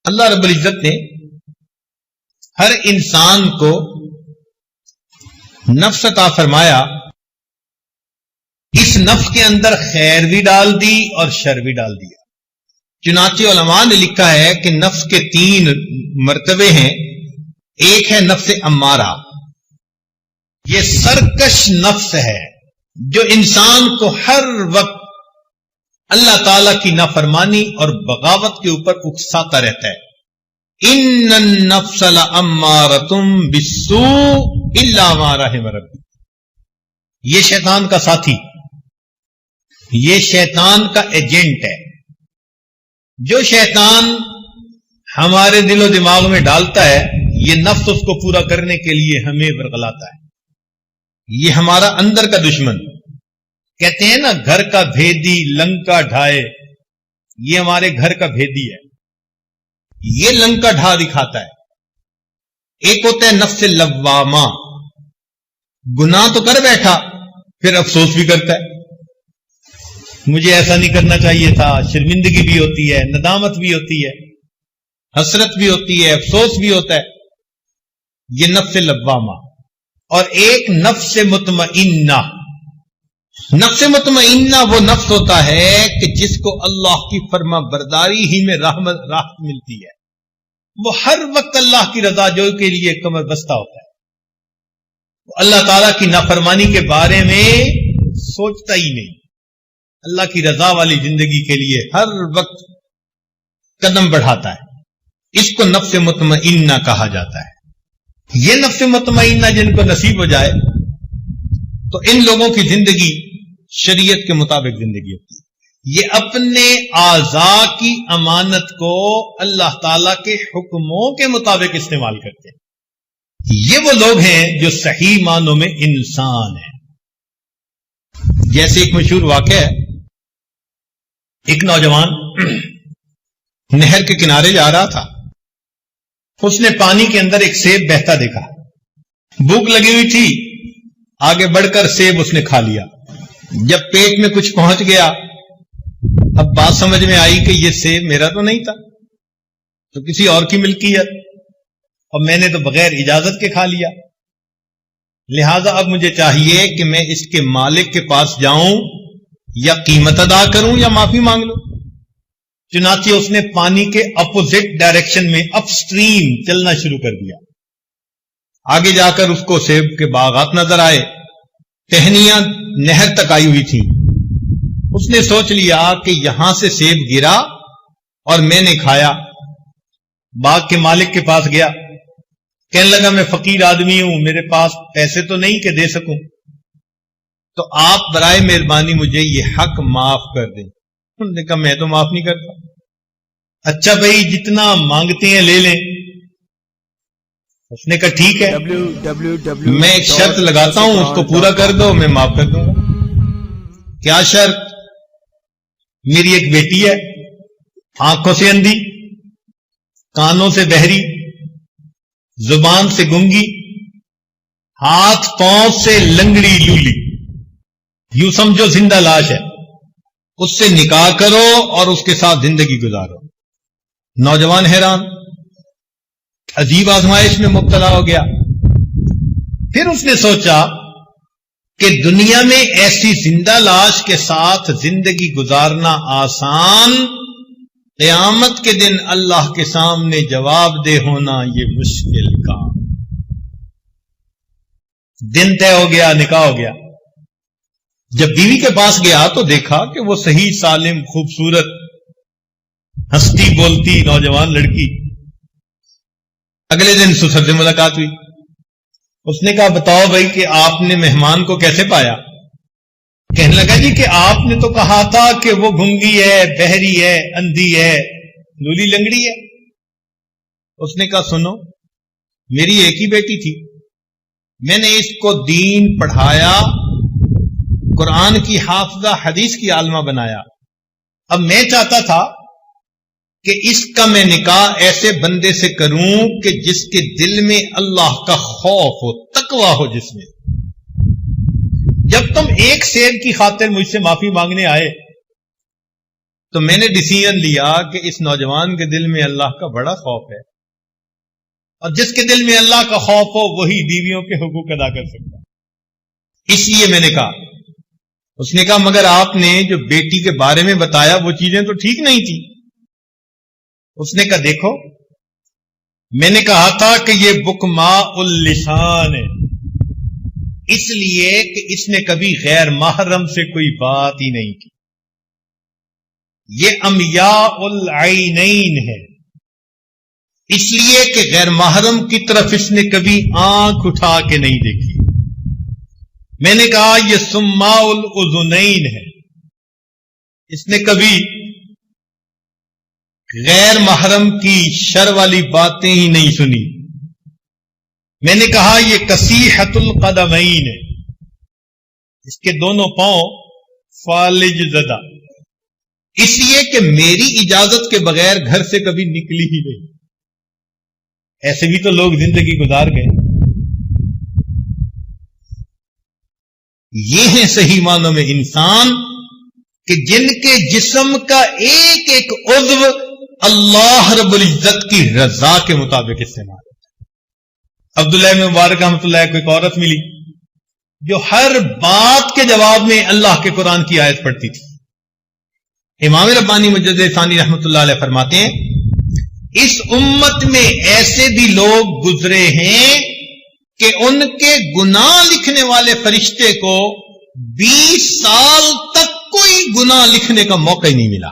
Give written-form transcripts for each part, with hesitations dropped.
اللہ رب العزت نے ہر انسان کو نفس عطا فرمایا، اس نفس کے اندر خیر بھی ڈال دی اور شر بھی ڈال دیا۔ چنانچہ علماء نے لکھا ہے کہ نفس کے 3 مرتبے ہیں۔ ایک ہے نفس امارہ، یہ سرکش نفس ہے جو انسان کو ہر وقت اللہ تعالی کی نافرمانی اور بغاوت کے اوپر اکساتا رہتا ہے۔ ان النفس لامارۃ بالسوء الا ما رحم ربی، یہ شیطان کا ساتھی، یہ شیطان کا ایجنٹ ہے۔ جو شیطان ہمارے دل و دماغ میں ڈالتا ہے، یہ نفس اس کو پورا کرنے کے لیے ہمیں ورغلاتا ہے۔ یہ ہمارا اندر کا دشمن، کہتے ہیں نا گھر کا بھیدی لنکا ڈھائے، یہ ہمارے گھر کا بھیدی ہے، یہ لنکا ڈھا دکھاتا ہے۔ ایک ہوتا ہے نفس لوامہ، گناہ تو کر بیٹھا پھر افسوس بھی کرتا ہے، مجھے ایسا نہیں کرنا چاہیے تھا، شرمندگی بھی ہوتی ہے، ندامت بھی ہوتی ہے، حسرت بھی ہوتی ہے، افسوس بھی ہوتا ہے، یہ نفس لوامہ۔ اور ایک نفس مطمئنہ، نفس مطمئنہ وہ نفس ہوتا ہے کہ جس کو اللہ کی فرما برداری ہی میں راحت ملتی ہے، وہ ہر وقت اللہ کی رضا جوئی کے لیے کمر بستہ ہوتا ہے، وہ اللہ تعالیٰ کی نافرمانی کے بارے میں سوچتا ہی نہیں، اللہ کی رضا والی زندگی کے لیے ہر وقت قدم بڑھاتا ہے۔ اس کو نفس مطمئنہ کہا جاتا ہے۔ یہ نفس مطمئنہ جن کو نصیب ہو جائے تو ان لوگوں کی زندگی شریعت کے مطابق زندگی ہوتی ہے۔ یہ اپنے اعضاء کی امانت کو اللہ تعالی کے حکموں کے مطابق استعمال کرتے ہیں۔ یہ وہ لوگ ہیں جو صحیح معنوں میں انسان ہیں۔ جیسے ایک مشہور واقعہ ہے، ایک نوجوان نہر کے کنارے جا رہا تھا، اس نے پانی کے اندر ایک سیب بہتا دیکھا، بھوک لگی ہوئی تھی، آگے بڑھ کر سیب اس نے کھا لیا۔ جب پیٹ میں کچھ پہنچ گیا، اب بات سمجھ میں آئی کہ یہ سیب میرا تو نہیں تھا، تو کسی اور کی ملکیت، اور میں نے تو بغیر اجازت کے کھا لیا، لہذا اب مجھے چاہیے کہ میں اس کے مالک کے پاس جاؤں، یا قیمت ادا کروں یا معافی مانگ لوں۔ چنانچہ اس نے پانی کے اپوزٹ ڈائریکشن میں اپ سٹریم چلنا شروع کر دیا۔ آگے جا کر اس کو سیب کے باغات نظر آئے، ٹہنیاں نہر تک آئی ہوئی تھیں۔ اس نے سوچ لیا کہ یہاں سے سیب گرا اور میں نے کھایا۔ باغ کے مالک کے پاس گیا، کہنے لگا میں فقیر آدمی ہوں، میرے پاس پیسے تو نہیں کہ دے سکوں، تو آپ برائے مہربانی مجھے یہ حق معاف کر دیں۔ انہوں نے کہا میں تو معاف نہیں کرتا۔ اچھا بھائی جتنا مانگتے ہیں لے لیں۔ اس نے کہا ٹھیک ہے، میں ایک شرط لگاتا ہوں، اس کو پورا کر دو، میں معاف کر دوں گا۔ کیا شرط؟ میری ایک بیٹی ہے، آنکھوں سے اندھی، کانوں سے بہری، زبان سے گنگی، ہاتھ پاؤں سے لنگڑی لولی، یوں سمجھو زندہ لاش ہے، اس سے نکاح کرو اور اس کے ساتھ زندگی گزارو۔ نوجوان حیران، عجیب آزمائش میں مبتلا ہو گیا۔ پھر اس نے سوچا کہ دنیا میں ایسی زندہ لاش کے ساتھ زندگی گزارنا آسان، قیامت کے دن اللہ کے سامنے جواب دہ ہونا یہ مشکل کام۔ دن طے ہو گیا، نکاح ہو گیا۔ جب بیوی کے پاس گیا تو دیکھا کہ وہ صحیح سالم خوبصورت ہنستی بولتی نوجوان لڑکی۔ اگلے دن سسر سے ملاقات ہوئی۔ اس نے کہا بتاؤ بھائی کہ آپ نے مہمان کو کیسے پایا؟ کہنے لگا جی کہ آپ نے تو کہا تھا کہ وہ گنگی ہے، بہری ہے، اندھی ہے، لولی لنگڑی ہے۔ اس نے کہا سنو، میری ایک ہی بیٹی تھی، میں نے اس کو دین پڑھایا، قرآن کی حافظہ، حدیث کی عالمہ بنایا۔ اب میں چاہتا تھا کہ اس کا میں نکاح ایسے بندے سے کروں کہ جس کے دل میں اللہ کا خوف ہو، تقویٰ ہو جس میں، جب تم ایک سیب کی خاطر مجھ سے معافی مانگنے آئے تو میں نے ڈیسیژن لیا کہ اس نوجوان کے دل میں اللہ کا بڑا خوف ہے، اور جس کے دل میں اللہ کا خوف ہو وہی بیویوں کے حقوق ادا کر سکتا ہے۔ اس لیے میں نے کہا، اس نے کہا مگر آپ نے جو بیٹی کے بارے میں بتایا وہ چیزیں تو ٹھیک نہیں تھی۔ اس نے کہا دیکھو، میں نے کہا تھا کہ یہ بکماء اللسان ہے، اس لیے کہ اس نے کبھی غیر محرم سے کوئی بات ہی نہیں کی۔ یہ امیاء العینین ہے، اس لیے کہ غیر محرم کی طرف اس نے کبھی آنکھ اٹھا کے نہیں دیکھی۔ میں نے کہا یہ سماء الاذنین ہے، اس نے کبھی غیر محرم کی شر والی باتیں ہی نہیں سنی۔ میں نے کہا یہ کسیحۃ القدمین ہے، اس کے دونوں پاؤں فالج زدہ، اس لیے کہ میری اجازت کے بغیر گھر سے کبھی نکلی ہی نہیں۔ ایسے بھی تو لوگ زندگی گزار گئے۔ یہ ہیں صحیح معنوں میں انسان کہ جن کے جسم کا ایک ایک عضو اللہ رب العزت کی رضا کے مطابق استعمال ہوتا ہے۔ عبداللہ بن مبارک رحمۃ اللہ کو ایک عورت ملی جو ہر بات کے جواب میں اللہ کے قرآن کی آیت پڑھتی تھی۔ امام ربانی مجدد ثانی رحمۃ اللہ علیہ فرماتے ہیں اس امت میں ایسے بھی لوگ گزرے ہیں کہ ان کے گناہ لکھنے والے فرشتے کو 20 سال تک کوئی گناہ لکھنے کا موقع ہی نہیں ملا۔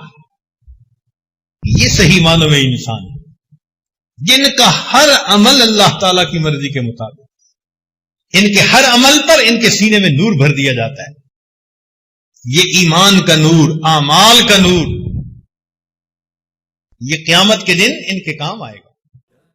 یہ صحیح معنوں میں انسان ہے جن کا ہر عمل اللہ تعالی کی مرضی کے مطابق، ان کے ہر عمل پر ان کے سینے میں نور بھر دیا جاتا ہے۔ یہ ایمان کا نور، اعمال کا نور، یہ قیامت کے دن ان کے کام آئے گا۔